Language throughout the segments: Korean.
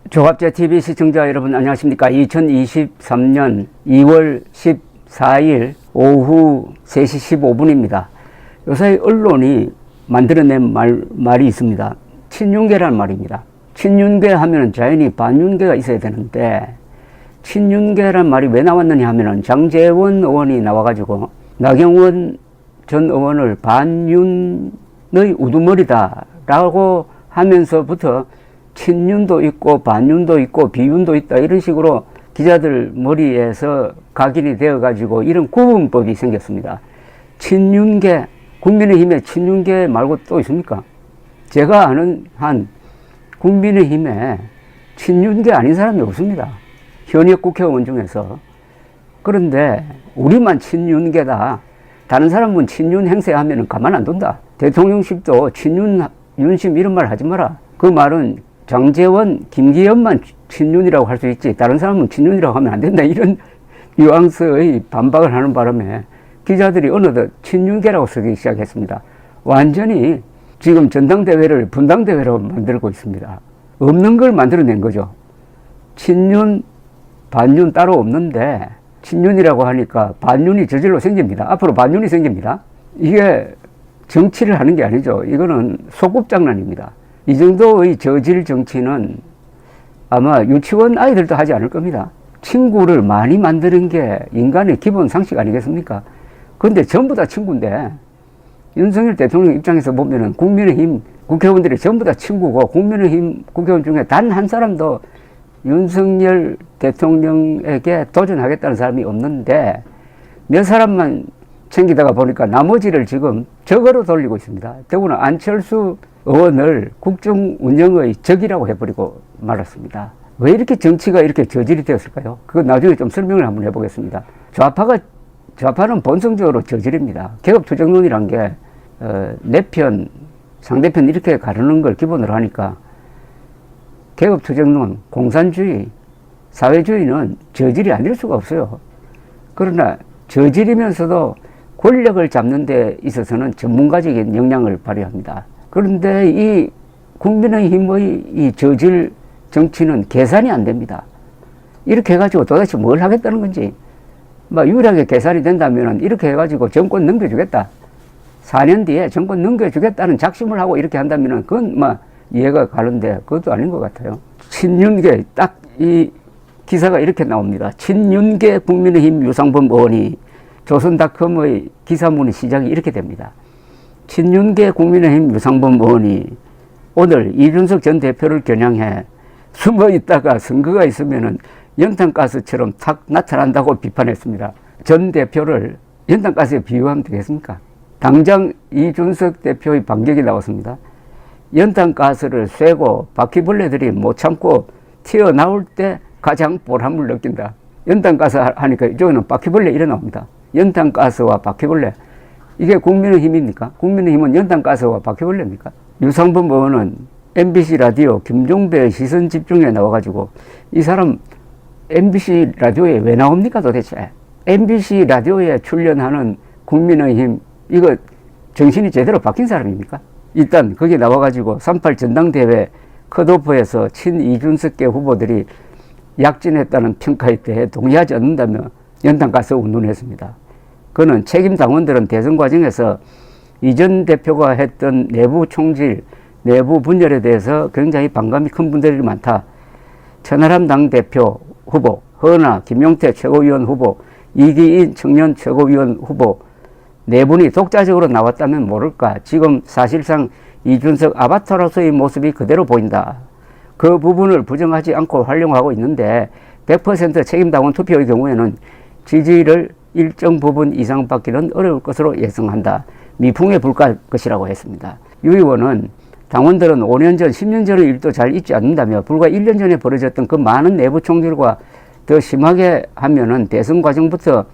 조갑제TV 시청자 여러분 안녕하십니까. 2023년 2월 14일 오후 3시 15분입니다. 요새 언론이 만들어낸 말이 있습니다. 친윤계라는 말입니다. 친윤계 하면 자연히 반윤계가 있어야 되는데 친윤계라는 말이 왜 나왔느냐 하면 장제원 의원이 나와가지고 나경원 전 의원을 반윤의 우두머리다 라고 하면서부터 친윤도 있고 반윤도 있고 비윤도 있다 이런 식으로 기자들 머리에서 각인이 되어 가지고 이런 구분법이 생겼습니다. 친윤계, 국민의힘에 친윤계 말고 또 있습니까? 제가 아는 한 국민의힘에 친윤계 아닌 사람이 없습니다. 현역 국회의원 중에서. 그런데 우리만 친윤계다. 다른 사람은 친윤 행세하면 가만 안 둔다. 대통령실도 친윤심 이런 말 하지 마라. 그 말은 장제원, 김기현만 친윤이라고 할 수 있지 다른 사람은 친윤이라고 하면 안 된다. 이런 뉘앙스의 반박을 하는 바람에 기자들이 어느덧 친윤계라고 쓰기 시작했습니다. 완전히 지금 전당대회를 분당대회로 만들고 있습니다. 없는 걸 만들어낸 거죠. 친윤, 반윤 따로 없는데 친윤이라고 하니까 반윤이 저절로 생깁니다. 앞으로 반윤이 생깁니다. 이게 정치를 하는 게 아니죠. 이거는 소꿉장난입니다. 이 정도의 저질 정치는 아마 유치원 아이들도 하지 않을 겁니다. 친구를 많이 만드는 게 인간의 기본 상식 아니겠습니까? 그런데 전부 다 친구인데 윤석열 대통령 입장에서 보면은 국민의힘 국회의원들이 전부 다 친구고 국민의힘 국회의원 중에 단 한 사람도 윤석열 대통령에게 도전하겠다는 사람이 없는데 몇 사람만 챙기다가 보니까 나머지를 지금 적으로 돌리고 있습니다. 더구나 안철수 의원을 국정 운영의 적이라고 해버리고 말았습니다. 왜 이렇게 정치가 이렇게 저질이 되었을까요? 그거 나중에 좀 설명을 한번 해보겠습니다. 좌파는 본성적으로 저질입니다. 개혁투쟁론이란 게 내 편, 상대편 이렇게 가르는 걸 기본으로 하니까 개혁투쟁론, 공산주의, 사회주의는 저질이 아닐 수가 없어요. 그러나 저질이면서도 권력을 잡는 데 있어서는 전문가적인 역량을 발휘합니다. 그런데 이 국민의힘의 이 저질 정치는 계산이 안 됩니다. 이렇게 해가지고 도대체 뭘 하겠다는 건지, 유일하게 계산이 된다면 이렇게 해가지고 정권 넘겨주겠다. 4년 뒤에 정권 넘겨주겠다는 작심을 하고 이렇게 한다면 그건 이해가 가는데 그것도 아닌 것 같아요. 친윤계, 딱 이 기사가 이렇게 나옵니다. 친윤계 국민의힘 유상범 의원이 조선닷컴의 기사문의 시작이 이렇게 됩니다. 친윤계 국민의힘 유상범 의원이 오늘 이준석 전 대표를 겨냥해 숨어 있다가 선거가 있으면 연탄가스처럼 탁 나타난다고 비판했습니다. 전 대표를 연탄가스에 비유하면 되겠습니까? 당장 이준석 대표의 반격이 나왔습니다. 연탄가스를 쐬고 바퀴벌레들이 못 참고 튀어나올 때 가장 보람을 느낀다. 연탄가스 하니까 이쪽에는 바퀴벌레 이래 나옵니다. 연탄가스와 바퀴벌레. 이게 국민의힘입니까? 국민의힘은 연탄가스와 바퀴벌레입니까? 유상범 의원은 MBC 라디오 김종배의 시선집중에 나와가지고 이 사람 MBC 라디오에 왜 나옵니까 도대체? MBC 라디오에 출연하는 국민의힘 이거 정신이 제대로 박힌 사람입니까? 일단 거기 나와가지고 3.8 전당대회 컷오프에서 친이준석계 후보들이 약진했다는 평가에 대해 동의하지 않는다며 연탄가스 운운했습니다. 그는 책임 당원들은 대선 과정에서 이전 대표가 했던 내부 총질, 내부 분열에 대해서 굉장히 반감이 큰 분들이 많다. 천하람 당대표 후보, 허나 김용태 최고위원 후보, 이기인 청년 최고위원 후보 네 분이 독자적으로 나왔다면 모를까. 지금 사실상 이준석 아바타로서의 모습이 그대로 보인다. 그 부분을 부정하지 않고 활용하고 있는데 100% 책임당원 투표의 경우에는 지지를 일정 부분 이상 받기는 어려울 것으로 예상한다. 미풍에 불과할 것이라고 했습니다. 유 의원은 당원들은 5년 전, 10년 전의 일도 잘 잊지 않는다며 불과 1년 전에 벌어졌던 그 많은 내부 총질과 더 심하게 하면은 대선 과정부터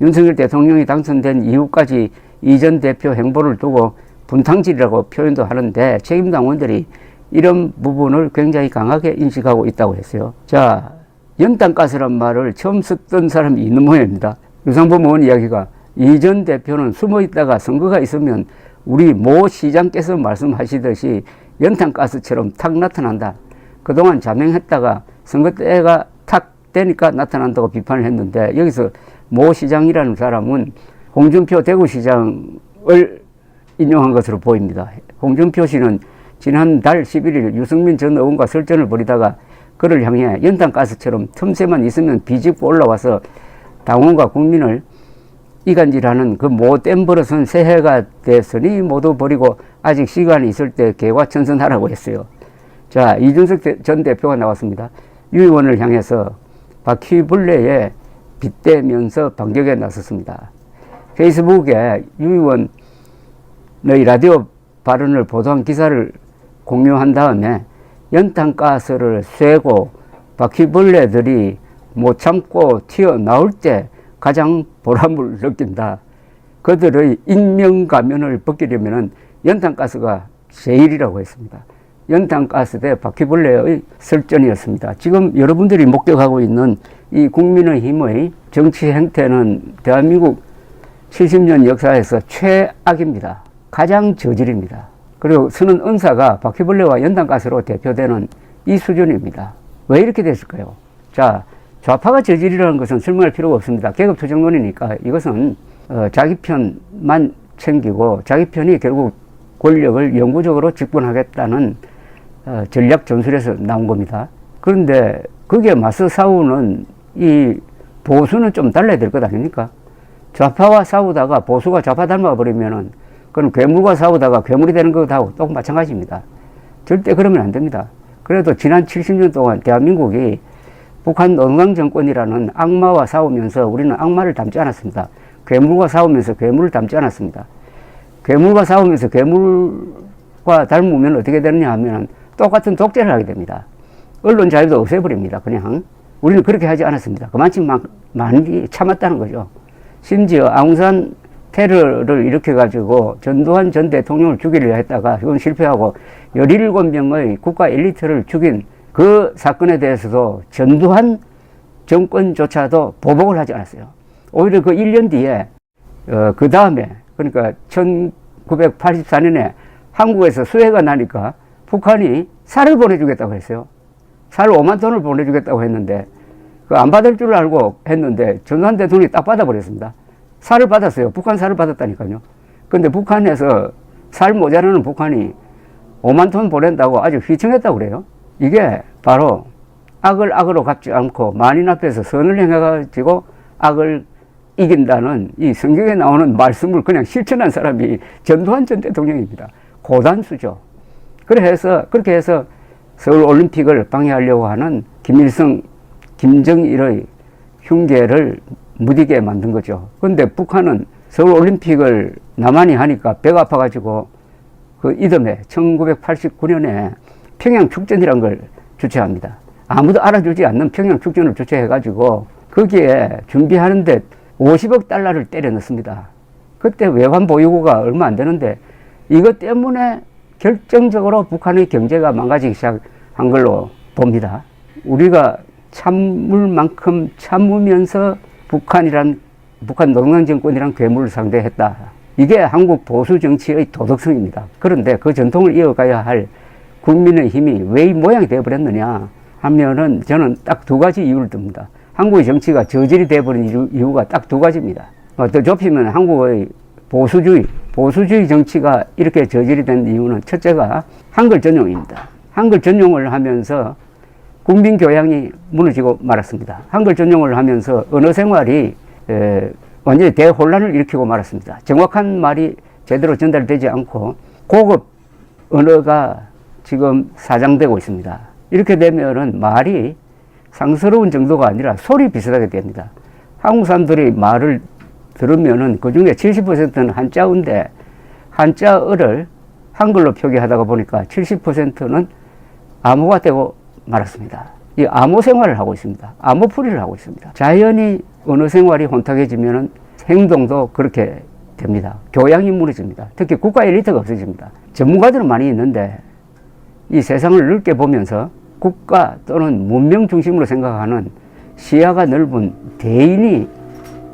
윤석열 대통령이 당선된 이후까지 이전 대표 행보를 두고 분탕질이라고 표현도 하는데 책임당원들이 이런 부분을 굉장히 강하게 인식하고 있다고 했어요. 자, 연탄가스란 말을 처음 썼던 사람이 있는 모양입니다. 유상범 의원 이야기가 이전 대표는 숨어 있다가 선거가 있으면 우리 모 시장께서 말씀하시듯이 연탄가스처럼 탁 나타난다. 그동안 자명했다가 선거 때가 탁 되니까 나타난다고 비판을 했는데, 여기서 모 시장이라는 사람은 홍준표 대구시장을 인용한 것으로 보입니다. 홍준표 씨는 지난달 11일 유승민 전 의원과 설전을 벌이다가 그를 향해 연탄가스처럼 틈새만 있으면 비집고 올라와서 당원과 국민을 이간질하는 그 못된 버릇은 새해가 됐으니 모두 버리고 아직 시간이 있을 때 개과천선하라고 했어요. 자, 이준석 전 대표가 나왔습니다. 유 의원을 향해서 바퀴벌레에 빗대면서 반격에 나섰습니다. 페이스북에 유 의원의 라디오 발언을 보도한 기사를 공유한 다음에 연탄가스를 쐬고 바퀴벌레들이 못 참고 튀어나올 때 가장 보람을 느낀다. 그들의 인명가면을 벗기려면 연탄가스가 제일이라고 했습니다. 연탄가스 대 바퀴벌레의 설전이었습니다. 지금 여러분들이 목격하고 있는 이 국민의힘의 정치 행태는 대한민국 70년 역사에서 최악입니다. 가장 저질입니다. 그리고 선은 은사가 바퀴벌레와 연탄가스로 대표되는 이 수준입니다. 왜 이렇게 됐을까요? 자, 좌파가 저질이라는 것은 설명할 필요가 없습니다. 계급투쟁론이니까 이것은 자기 편만 챙기고 자기 편이 결국 권력을 영구적으로 집권하겠다는 전략 전술에서 나온 겁니다. 그런데 거기에 맞서 싸우는 이 보수는 좀 달라야 될 것 아닙니까? 좌파와 싸우다가 보수가 좌파 닮아버리면은 그럼 괴물과 싸우다가 괴물이 되는 것하고 똑 마찬가지입니다. 절대 그러면 안 됩니다. 그래도 지난 70년 동안 대한민국이 북한 노동당 정권이라는 악마와 싸우면서 우리는 악마를 닮지 않았습니다. 괴물과 싸우면서 괴물을 닮지 않았습니다. 괴물과 싸우면서 괴물과 닮으면 어떻게 되느냐 하면 똑같은 독재를 하게 됩니다. 언론 자유도 없애버립니다. 그냥 우리는 그렇게 하지 않았습니다. 그만큼 많이 참았다는 거죠. 심지어 아웅산 테러를 일으켜가지고 전두환 전 대통령을 죽이려 했다가 이건 실패하고 17명의 국가 엘리트를 죽인 그 사건에 대해서도 전두환 정권조차도 보복을 하지 않았어요. 오히려 그 1년 뒤에 그 다음에 그러니까 1984년에 한국에서 수해가 나니까 북한이 살을 보내주겠다고 했어요. 살 5만 톤을 보내주겠다고 했는데 그 안 받을 줄 알고 했는데 전두환 대통령이 딱 받아버렸습니다. 살을 받았어요. 북한 살을 받았다니까요. 근데 북한에서 살 모자라는 북한이 5만 톤 보낸다고 아주 휘청했다고 그래요. 이게 바로 악을 악으로 갚지 않고 만인 앞에서 선을 행해가지고 악을 이긴다는 이 성경에 나오는 말씀을 그냥 실천한 사람이 전두환 전 대통령입니다. 고단수죠. 그렇게 해서 서울올림픽을 방해하려고 하는 김일성, 김정일의 흉계를 무디게 만든 거죠. 그런데 북한은 서울올림픽을 남한이 하니까 배가 아파가지고 그 이듬해 1989년에 평양축전이라는 걸 주최합니다. 아무도 알아주지 않는 평양축전을 주최해가지고 거기에 준비하는데 50억 달러를 때려 넣습니다. 그때 외환 보유고가 얼마 안 되는데 이것 때문에 결정적으로 북한의 경제가 망가지기 시작한 걸로 봅니다. 우리가 참을 만큼 참으면서 북한 노동당 정권이란 괴물을 상대했다. 이게 한국 보수 정치의 도덕성입니다. 그런데 그 전통을 이어가야 할 국민의힘이 왜 이 모양이 되어버렸느냐 하면은 저는 딱 두 가지 이유를 듭니다. 한국의 정치가 저질이 되어버린 이유가 딱 두 가지입니다. 더 좁히면 한국의 보수주의 정치가 이렇게 저질이 된 이유는 첫째가 한글 전용입니다. 한글 전용을 하면서 국민 교양이 무너지고 말았습니다. 한글 전용을 하면서 언어 생활이 완전히 대혼란을 일으키고 말았습니다. 정확한 말이 제대로 전달되지 않고 고급 언어가 지금 사장되고 있습니다. 이렇게 되면은 말이 상스러운 정도가 아니라 소리 비슷하게 됩니다. 한국 사람들이 말을 들으면은 그 중에 70%는 한자어인데 한자어를 한글로 표기하다가 보니까 70%는 암호가 되고 말았습니다. 이 암호 생활을 하고 있습니다. 암호풀이를 하고 있습니다. 자연히 언어 생활이 혼탁해지면은 행동도 그렇게 됩니다. 교양이 무너집니다. 특히 국가 엘리트가 없어집니다. 전문가들은 많이 있는데 이 세상을 넓게 보면서 국가 또는 문명 중심으로 생각하는 시야가 넓은 대인이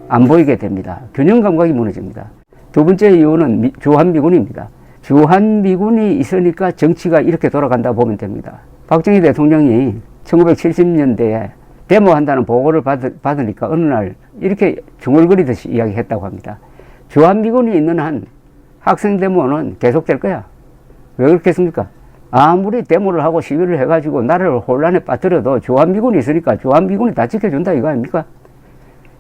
안 보이게 됩니다. 균형 감각이 무너집니다. 두 번째 이유는 주한미군입니다. 주한미군이 있으니까 정치가 이렇게 돌아간다 보면 됩니다. 박정희 대통령이 1970년대에 데모한다는 보고를 받으니까 어느 날 이렇게 중얼거리듯이 이야기했다고 합니다. 주한미군이 있는 한 학생 데모는 계속될 거야. 왜 그렇겠습니까? 아무리 데모를 하고 시위를 해가지고 나라를 혼란에 빠뜨려도 주한미군이 있으니까 주한미군이 다 지켜준다 이거 아닙니까?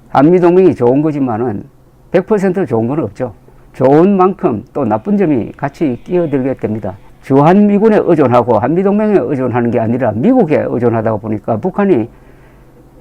한미동맹이 좋은 거지만은 100% 좋은 건 없죠. 좋은 만큼 또 나쁜 점이 같이 끼어들게 됩니다. 주한미군에 의존하고 한미동맹에 의존하는 게 아니라 미국에 의존하다 보니까 북한이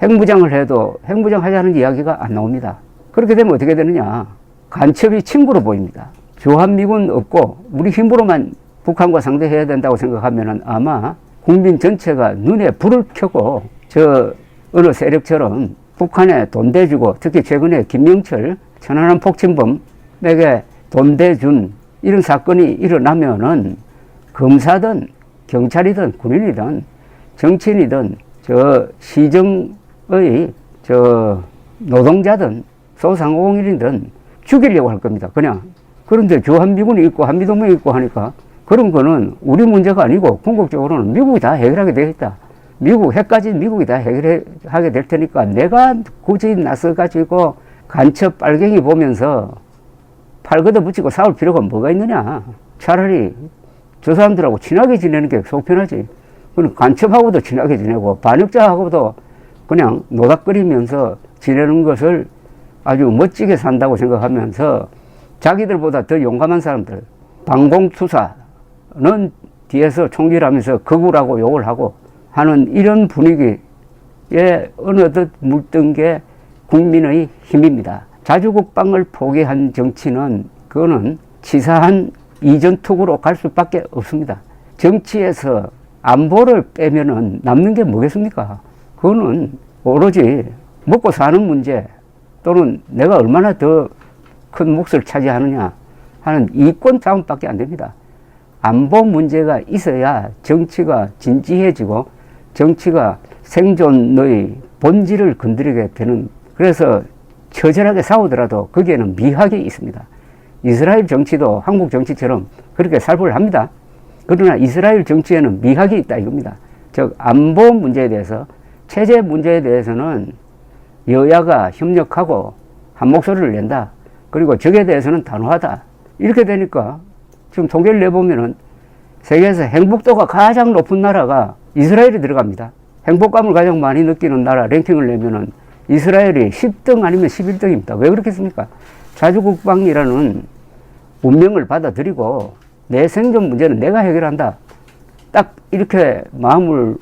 핵무장을 해도 핵무장 하자는 이야기가 안 나옵니다. 그렇게 되면 어떻게 되느냐. 간첩이 친구로 보입니다. 주한미군 없고 우리 힘으로만 북한과 상대해야 된다고 생각하면 아마 국민 전체가 눈에 불을 켜고 저 어느 세력처럼 북한에 돈 대주고 특히 최근에 김영철 천안함 폭침범에게 돈 대준 이런 사건이 일어나면은 검사든 경찰이든 군인이든 정치인이든 저 시정의 저 노동자든 소상공인이든 죽이려고 할 겁니다. 그냥. 그런데 주한미군이 있고 한미동맹이 있고 하니까 그런 거는 우리 문제가 아니고 궁극적으로는 미국이 다 해결하게 되어 있다. 미국 핵까지 미국이 다 해결하게 될 테니까 내가 굳이 나서가지고 간첩 빨갱이 보면서 팔 걷어붙이고 싸울 필요가 뭐가 있느냐. 차라리 저 사람들하고 친하게 지내는 게 속 편하지. 그럼 간첩하고도 친하게 지내고 반역자하고도 그냥 노닥거리면서 지내는 것을 아주 멋지게 산다고 생각하면서 자기들보다 더 용감한 사람들, 방공투사는 뒤에서 총질하면서 거구라고 욕을 하고 하는 이런 분위기에 어느덧 물든 게 국민의 힘입니다. 자주국방을 포기한 정치는 그거는 치사한 이전투구로 갈 수밖에 없습니다. 정치에서 안보를 빼면은 남는 게 뭐겠습니까? 그거는 오로지 먹고 사는 문제 또는 내가 얼마나 더 큰 몫을 차지하느냐 하는 이권 싸움밖에 안 됩니다. 안보 문제가 있어야 정치가 진지해지고 정치가 생존의 본질을 건드리게 되는, 그래서 처절하게 싸우더라도 거기에는 미학이 있습니다. 이스라엘 정치도 한국 정치처럼 그렇게 살벌 합니다. 그러나 이스라엘 정치에는 미학이 있다 이겁니다. 즉 안보 문제에 대해서, 체제 문제에 대해서는 여야가 협력하고 한 목소리를 낸다. 그리고 적에 대해서는 단호하다. 이렇게 되니까 지금 통계를 내보면은 세계에서 행복도가 가장 높은 나라가 이스라엘이 들어갑니다. 행복감을 가장 많이 느끼는 나라 랭킹을 내면은 이스라엘이 10등 아니면 11등입니다. 왜 그렇겠습니까? 자주국방이라는 운명을 받아들이고 내 생존 문제는 내가 해결한다. 딱 이렇게 마음을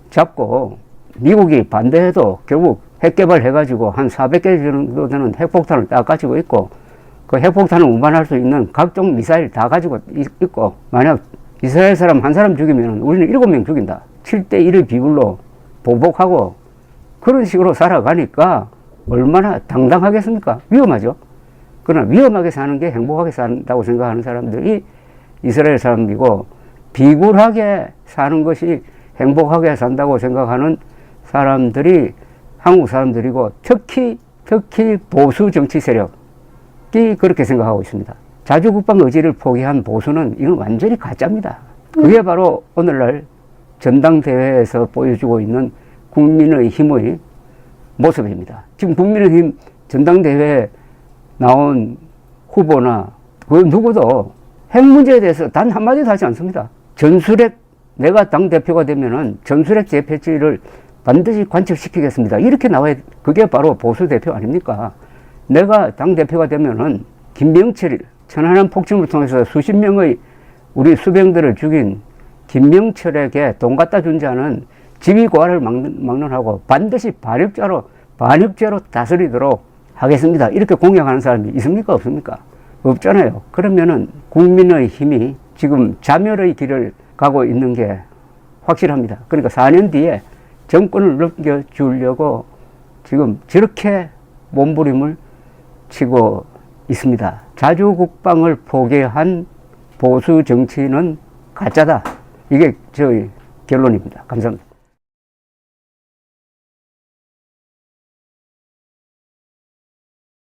잡고 미국이 반대해도 결국 핵 개발해가지고 한 400개 정도 되는 핵폭탄을 딱 가지고 있고 그 핵폭탄을 운반할 수 있는 각종 미사일 다 가지고 있고 만약 이스라엘 사람 한 사람 죽이면 우리는 7명 죽인다. 7대1의 비율로 보복하고 그런 식으로 살아가니까 얼마나 당당하겠습니까? 위험하죠. 그러나 위험하게 사는 게 행복하게 산다고 생각하는 사람들이 이스라엘 사람이고 비굴하게 사는 것이 행복하게 산다고 생각하는 사람들이 한국 사람들이고 특히 보수 정치 세력이 그렇게 생각하고 있습니다. 자주국방 의지를 포기한 보수는 이건 완전히 가짜입니다. 그게 바로 오늘날 전당대회에서 보여주고 있는 국민의 힘의 모습입니다. 지금 국민의힘 전당대회에 나온 후보나 그 누구도 핵 문제에 대해서 단 한마디도 하지 않습니다. 전술핵, 내가 당대표가 되면은 전술핵 재배치를 반드시 관철시키겠습니다. 이렇게 나와야, 그게 바로 보수 대표 아닙니까? 내가 당대표가 되면은 김명철, 천안함 폭침을 통해서 수십 명의 우리 수병들을 죽인 김명철에게 돈 갖다 준 자는 지위고하를 막론하고 반드시 반역죄로 다스리도록 하겠습니다. 이렇게 공약하는 사람이 있습니까? 없습니까? 없잖아요. 그러면은 국민의 힘이 지금 자멸의 길을 가고 있는 게 확실합니다. 그러니까 4년 뒤에 정권을 넘겨주려고 지금 저렇게 몸부림을 치고 있습니다. 자주국방을 포기한 보수 정치는 가짜다. 이게 저희 결론입니다. 감사합니다.